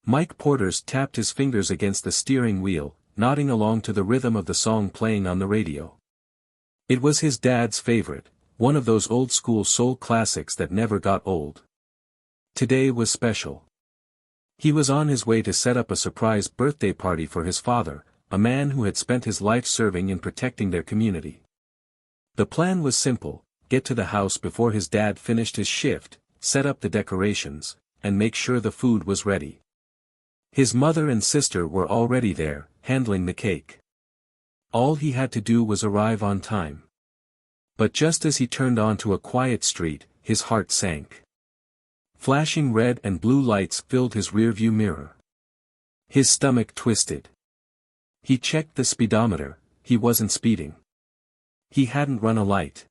Mike Porter's tapped his fingers against the steering wheel, nodding along to the rhythm of the song playing on the radio. It was his dad's favorite, one of those old-school soul classics that never got old. Today was special. He was on his way to set up a surprise birthday party for his father, a man who had spent his life serving and protecting their community. The plan was simple: get to the house before his dad finished his shift, set up the decorations, and make sure the food was ready. His mother and sister were already there, handling the cake. All he had to do was arrive on time. But just as he turned onto a quiet street, his heart sank. Flashing red and blue lights filled his rearview mirror. His stomach twisted. He checked the speedometer. He wasn't speeding. He hadn't run a light.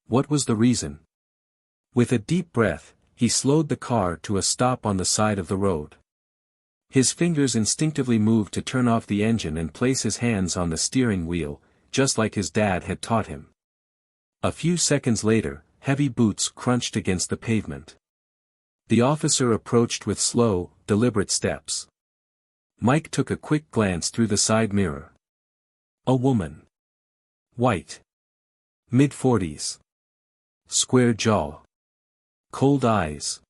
What was the reason? With a deep breath, he slowed the car to a stop on the side of the road. His fingers instinctively moved to turn off the engine and place his hands on the steering wheel, just like his dad had taught him. A few seconds later, heavy boots crunched against the pavement. The officer approached with slow, deliberate steps. Mike took a quick glance through the side mirror. A woman. White. Mid-40s. Square jaw. Cold eyes.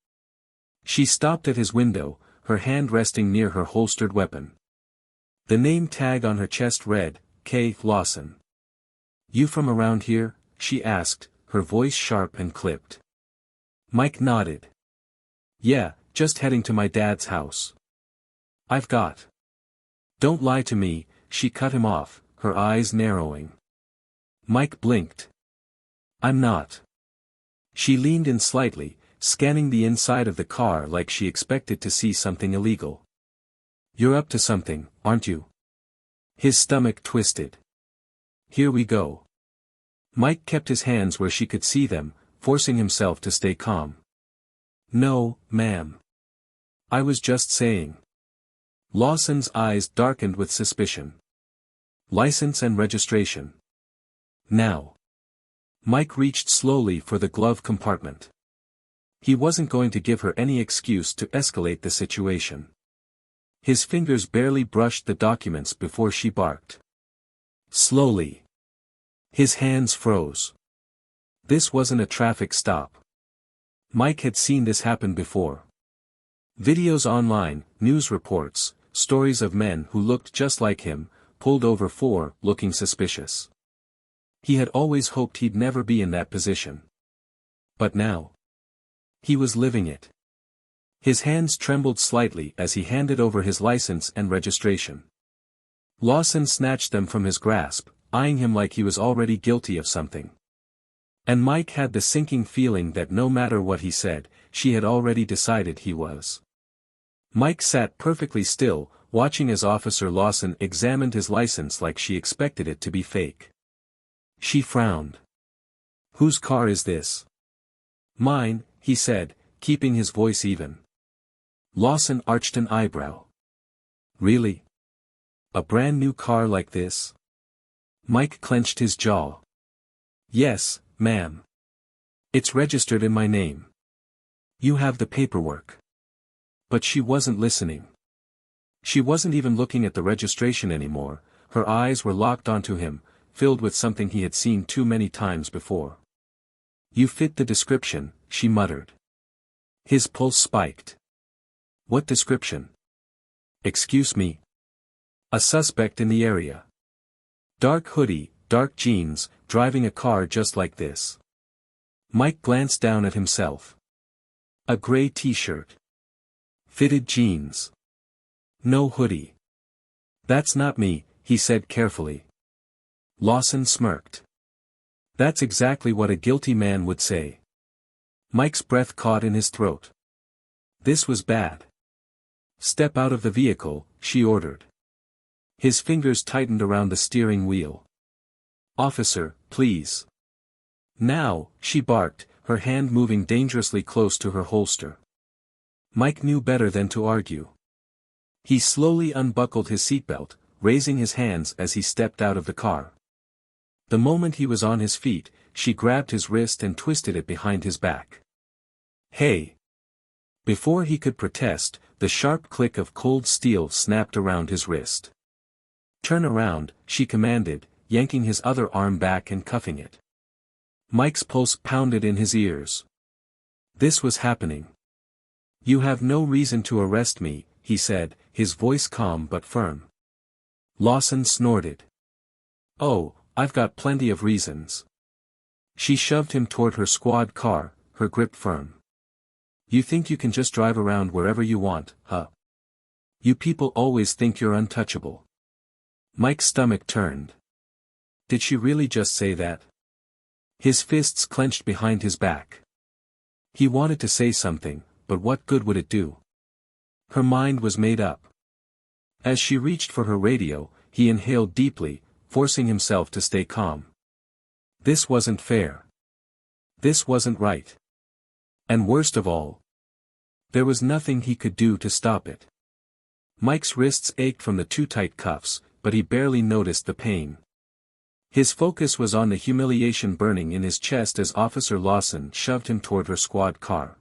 She stopped at his window, her hand resting near her holstered weapon. The name tag on her chest read, K. Lawson. "You from around here?" she asked, her voice sharp and clipped. Mike nodded. "Yeah, just heading to my dad's house." "I've got." "Don't lie to me," she cut him off, her eyes narrowing. Mike blinked. "I'm not." She leaned in slightly, scanning the inside of the car like she expected to see something illegal. "You're up to something, aren't you?" His stomach twisted. "Here we go." Mike kept his hands where she could see them, forcing himself to stay calm. "No, ma'am. I was just saying." Lawson's eyes darkened with suspicion. "License and registration. Now." Mike reached slowly for the glove compartment. He wasn't going to give her any excuse to escalate the situation. His fingers barely brushed the documents before she barked. Slowly. His hands froze. This wasn't a traffic stop. Mike had seen this happen before. Videos online, news reports, stories of men who looked just like him, pulled over for looking suspicious. He had always hoped he'd never be in that position. But now, he was living it. His hands trembled slightly as he handed over his license and registration. Lawson snatched them from his grasp, eyeing him like he was already guilty of something. And Mike had the sinking feeling that no matter what he said, she had already decided he was. Mike sat perfectly still, watching as Officer Lawson examined his license like she expected it to be fake. She frowned. "Whose car is this?" "Mine," he said, keeping his voice even. Lawson arched an eyebrow. "Really? A brand new car like this?" Mike clenched his jaw. "Yes, ma'am. It's registered in my name. You have the paperwork." But she wasn't listening. She wasn't even looking at the registration anymore, her eyes were locked onto him, filled with something he had seen too many times before. "You fit the description," she muttered. His pulse spiked. "What description?" "Excuse me." "A suspect in the area. Dark hoodie, dark jeans, driving a car just like this." Mike glanced down at himself. A gray t-shirt. Fitted jeans. No hoodie. "That's not me," he said carefully. Lawson smirked. "That's exactly what a guilty man would say." Mike's breath caught in his throat. This was bad. "Step out of the vehicle," she ordered. His fingers tightened around the steering wheel. "Officer, please." "Now," she barked, her hand moving dangerously close to her holster. Mike knew better than to argue. He slowly unbuckled his seatbelt, raising his hands as he stepped out of the car. The moment he was on his feet, she grabbed his wrist and twisted it behind his back. "Hey! Before he could protest, the sharp click of cold steel snapped around his wrist. "Turn around," she commanded, yanking his other arm back and cuffing it. Mike's pulse pounded in his ears. This was happening. "You have no reason to arrest me," he said, his voice calm but firm. Lawson snorted. "Oh, I've got plenty of reasons." She shoved him toward her squad car, her grip firm. "You think you can just drive around wherever you want, huh? You people always think you're untouchable." Mike's stomach turned. Did she really just say that? His fists clenched behind his back. He wanted to say something, but what good would it do? Her mind was made up. As she reached for her radio, he inhaled deeply, forcing himself to stay calm. This wasn't fair. This wasn't right. And worst of all, there was nothing he could do to stop it. Mike's wrists ached from the too tight cuffs, but he barely noticed the pain. His focus was on the humiliation burning in his chest as Officer Lawson shoved him toward her squad car.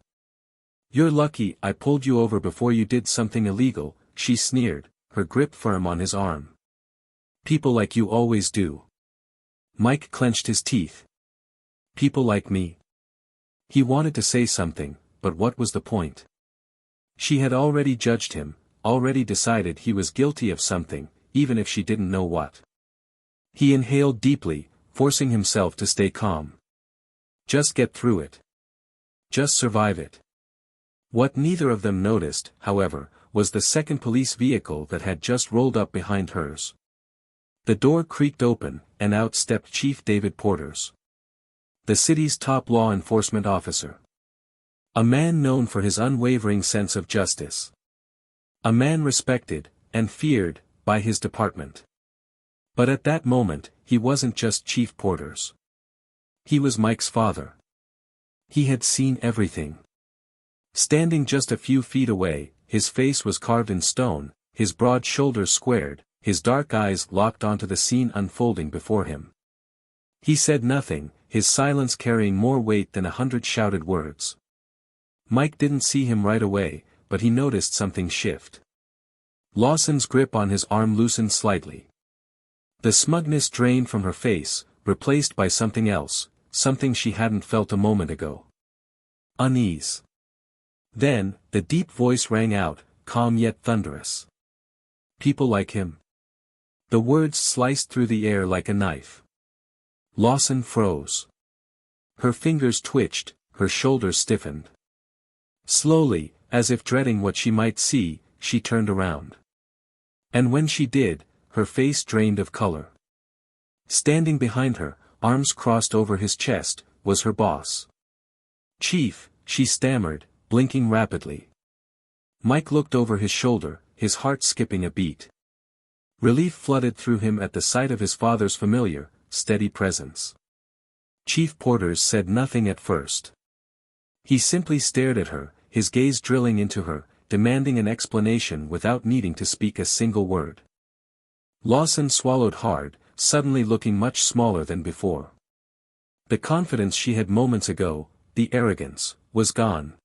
"You're lucky I pulled you over before you did something illegal," she sneered, her grip firm on his arm. "People like you always do." Mike clenched his teeth. "People like me?" He wanted to say something, but what was the point? She had already judged him, already decided he was guilty of something, even if she didn't know what. He inhaled deeply, forcing himself to stay calm. Just get through it. Just survive it. What neither of them noticed, however, was the second police vehicle that had just rolled up behind hers. The door creaked open, and out stepped Chief David Porters, the city's top law enforcement officer. A man known for his unwavering sense of justice. A man respected, and feared, by his department. But at that moment, he wasn't just Chief Porters. He was Mike's father. He had seen everything. Standing just a few feet away, his face was carved in stone, his broad shoulders squared, his dark eyes locked onto the scene unfolding before him. He said nothing, his silence carrying more weight than 100 shouted words. Mike didn't see him right away, but he noticed something shift. Lawson's grip on his arm loosened slightly. The smugness drained from her face, replaced by something else, something she hadn't felt a moment ago. Unease. Then, the deep voice rang out, calm yet thunderous. "People like him." The words sliced through the air like a knife. Lawson froze. Her fingers twitched, her shoulders stiffened. Slowly, as if dreading what she might see, she turned around. And when she did, her face drained of color. Standing behind her, arms crossed over his chest, was her boss. "Chief," she stammered, blinking rapidly. Mike looked over his shoulder, his heart skipping a beat. Relief flooded through him at the sight of his father's familiar, steady presence. Chief Porters said nothing at first. He simply stared at her, his gaze drilling into her, demanding an explanation without needing to speak a single word. Lawson swallowed hard, suddenly looking much smaller than before. The confidence she had moments ago, the arrogance, was gone.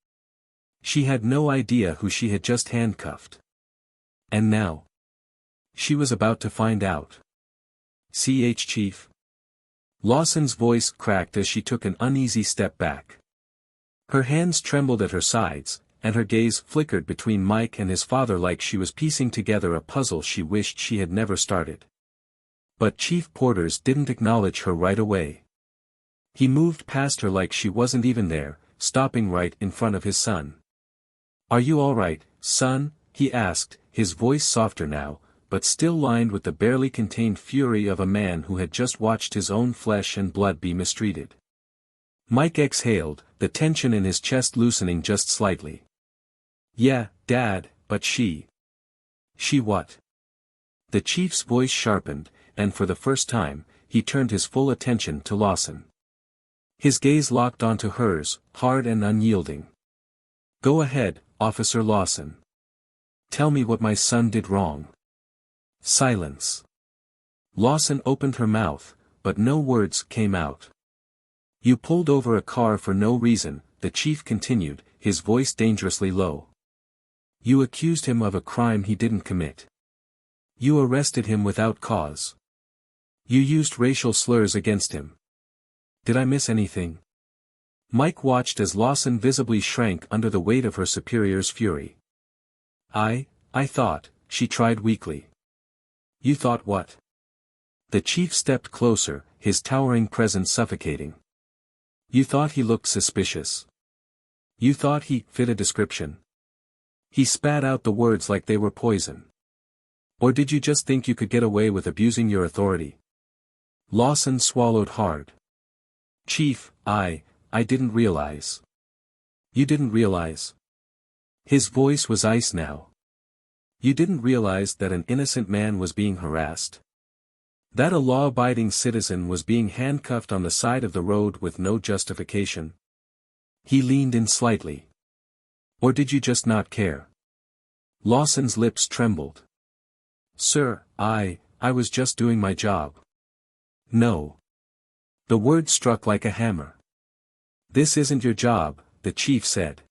She had no idea who she had just handcuffed. And now? She was about to find out. Chief? Lawson's voice cracked as she took an uneasy step back. Her hands trembled at her sides, and her gaze flickered between Mike and his father like she was piecing together a puzzle she wished she had never started. But Chief Porters didn't acknowledge her right away. He moved past her like she wasn't even there, stopping right in front of his son. "Are you all right, son?" he asked, his voice softer now, but still lined with the barely contained fury of a man who had just watched his own flesh and blood be mistreated. Mike exhaled, the tension in his chest loosening just slightly. "Yeah, Dad, but she..." "She what?" The chief's voice sharpened, and for the first time, he turned his full attention to Lawson. His gaze locked onto hers, hard and unyielding. "Go ahead, Officer Lawson. Tell me what my son did wrong." Silence. Lawson opened her mouth, but no words came out. "You pulled over a car for no reason," the chief continued, his voice dangerously low. You accused him of a crime he didn't commit. You arrested him without cause. You used racial slurs against him. Did I miss anything? Mike watched as Lawson visibly shrank under the weight of her superior's fury. I thought, she tried weakly. You thought what? The chief stepped closer, his towering presence suffocating. You thought he looked suspicious. You thought he fit a description. He spat out the words like they were poison. Or did you just think you could get away with abusing your authority? Lawson swallowed hard. Chief, I didn't realize. You didn't realize. His voice was ice now. You didn't realize that an innocent man was being harassed? That a law-abiding citizen was being handcuffed on the side of the road with no justification? He leaned in slightly. Or did you just not care? Lawson's lips trembled. Sir, I was just doing my job. No. The word struck like a hammer. This isn't your job, the chief said.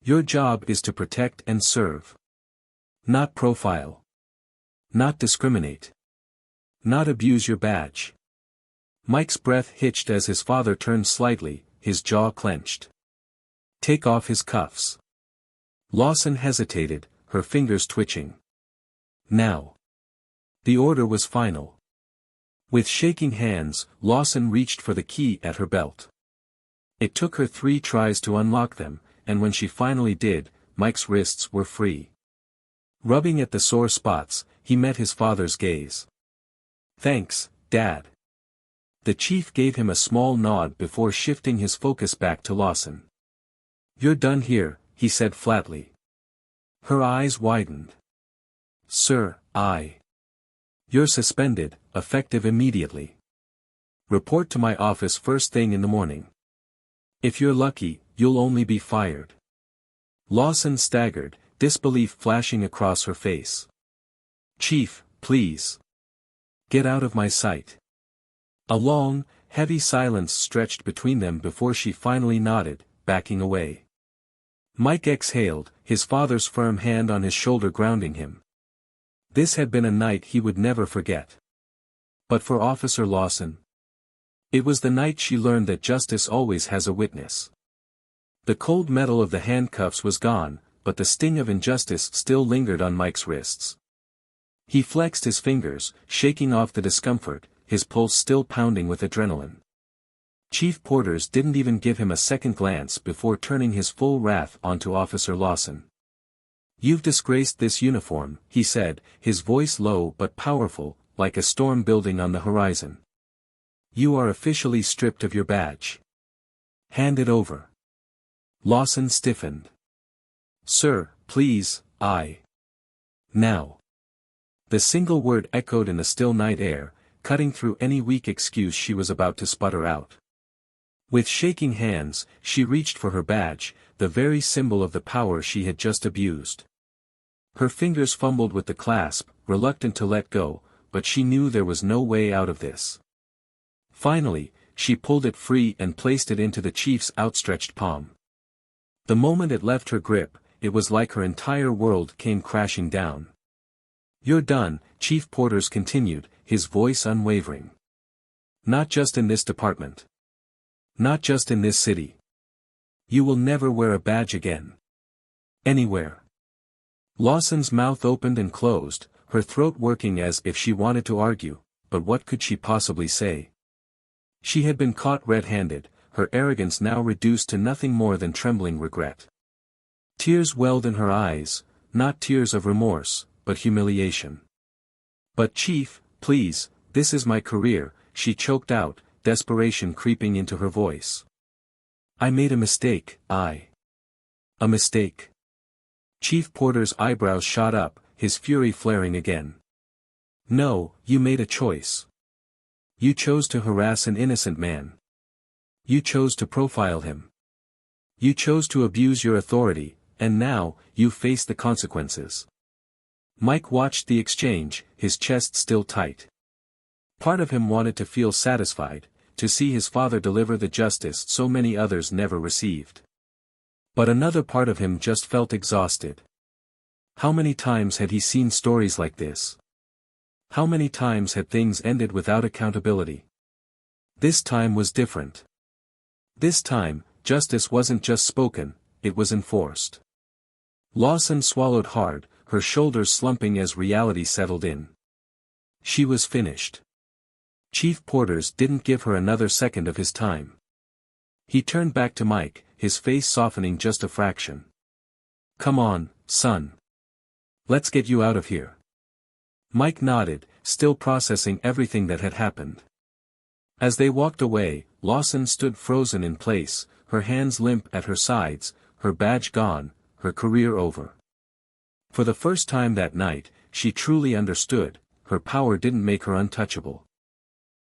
Your job is to protect and serve. Not profile. Not discriminate. Not abuse your badge. Mike's breath hitched as his father turned slightly, his jaw clenched. Take off his cuffs. Lawson hesitated, her fingers twitching. Now. The order was final. With shaking hands, Lawson reached for the key at her belt. It took her 3 tries to unlock them, and when she finally did, Mike's wrists were free. Rubbing at the sore spots, he met his father's gaze. Thanks, Dad. The chief gave him a small nod before shifting his focus back to Lawson. You're done here, he said flatly. Her eyes widened. Sir, You're suspended, effective immediately. Report to my office first thing in the morning. If you're lucky, you'll only be fired. Lawson staggered, disbelief flashing across her face. Chief, please. Get out of my sight. A long, heavy silence stretched between them before she finally nodded, backing away. Mike exhaled, his father's firm hand on his shoulder grounding him. This had been a night he would never forget. But for Officer Lawson, it was the night she learned that justice always has a witness. The cold metal of the handcuffs was gone, but the sting of injustice still lingered on Mike's wrists. He flexed his fingers, shaking off the discomfort, his pulse still pounding with adrenaline. Chief Porters didn't even give him a second glance before turning his full wrath onto Officer Lawson. You've disgraced this uniform, he said, his voice low but powerful, like a storm building on the horizon. You are officially stripped of your badge. Hand it over. Lawson stiffened. Sir, please, Now. The single word echoed in the still night air, cutting through any weak excuse she was about to sputter out. With shaking hands, she reached for her badge, the very symbol of the power she had just abused. Her fingers fumbled with the clasp, reluctant to let go, but she knew there was no way out of this. Finally, she pulled it free and placed it into the chief's outstretched palm. The moment it left her grip, it was like her entire world came crashing down. You're done, Chief Porters continued, his voice unwavering. Not just in this department. Not just in this city. You will never wear a badge again. Anywhere. Lawson's mouth opened and closed, her throat working as if she wanted to argue, but what could she possibly say? She had been caught red-handed, her arrogance now reduced to nothing more than trembling regret. Tears welled in her eyes, not tears of remorse, but humiliation. But Chief, please, this is my career, she choked out, desperation creeping into her voice. I made a mistake, A mistake. Chief Porter's eyebrows shot up, his fury flaring again. No, you made a choice. You chose to harass an innocent man. You chose to profile him. You chose to abuse your authority, and now, you face the consequences. Mike watched the exchange, his chest still tight. Part of him wanted to feel satisfied, to see his father deliver the justice so many others never received. But another part of him just felt exhausted. How many times had he seen stories like this? How many times had things ended without accountability? This time was different. This time, justice wasn't just spoken, it was enforced. Lawson swallowed hard, her shoulders slumping as reality settled in. She was finished. Chief Porters didn't give her another second of his time. He turned back to Mike, his face softening just a fraction. "Come on, son. Let's get you out of here." Mike nodded, still processing everything that had happened. As they walked away, Lawson stood frozen in place, her hands limp at her sides, her badge gone, her career over. For the first time that night, she truly understood, her power didn't make her untouchable.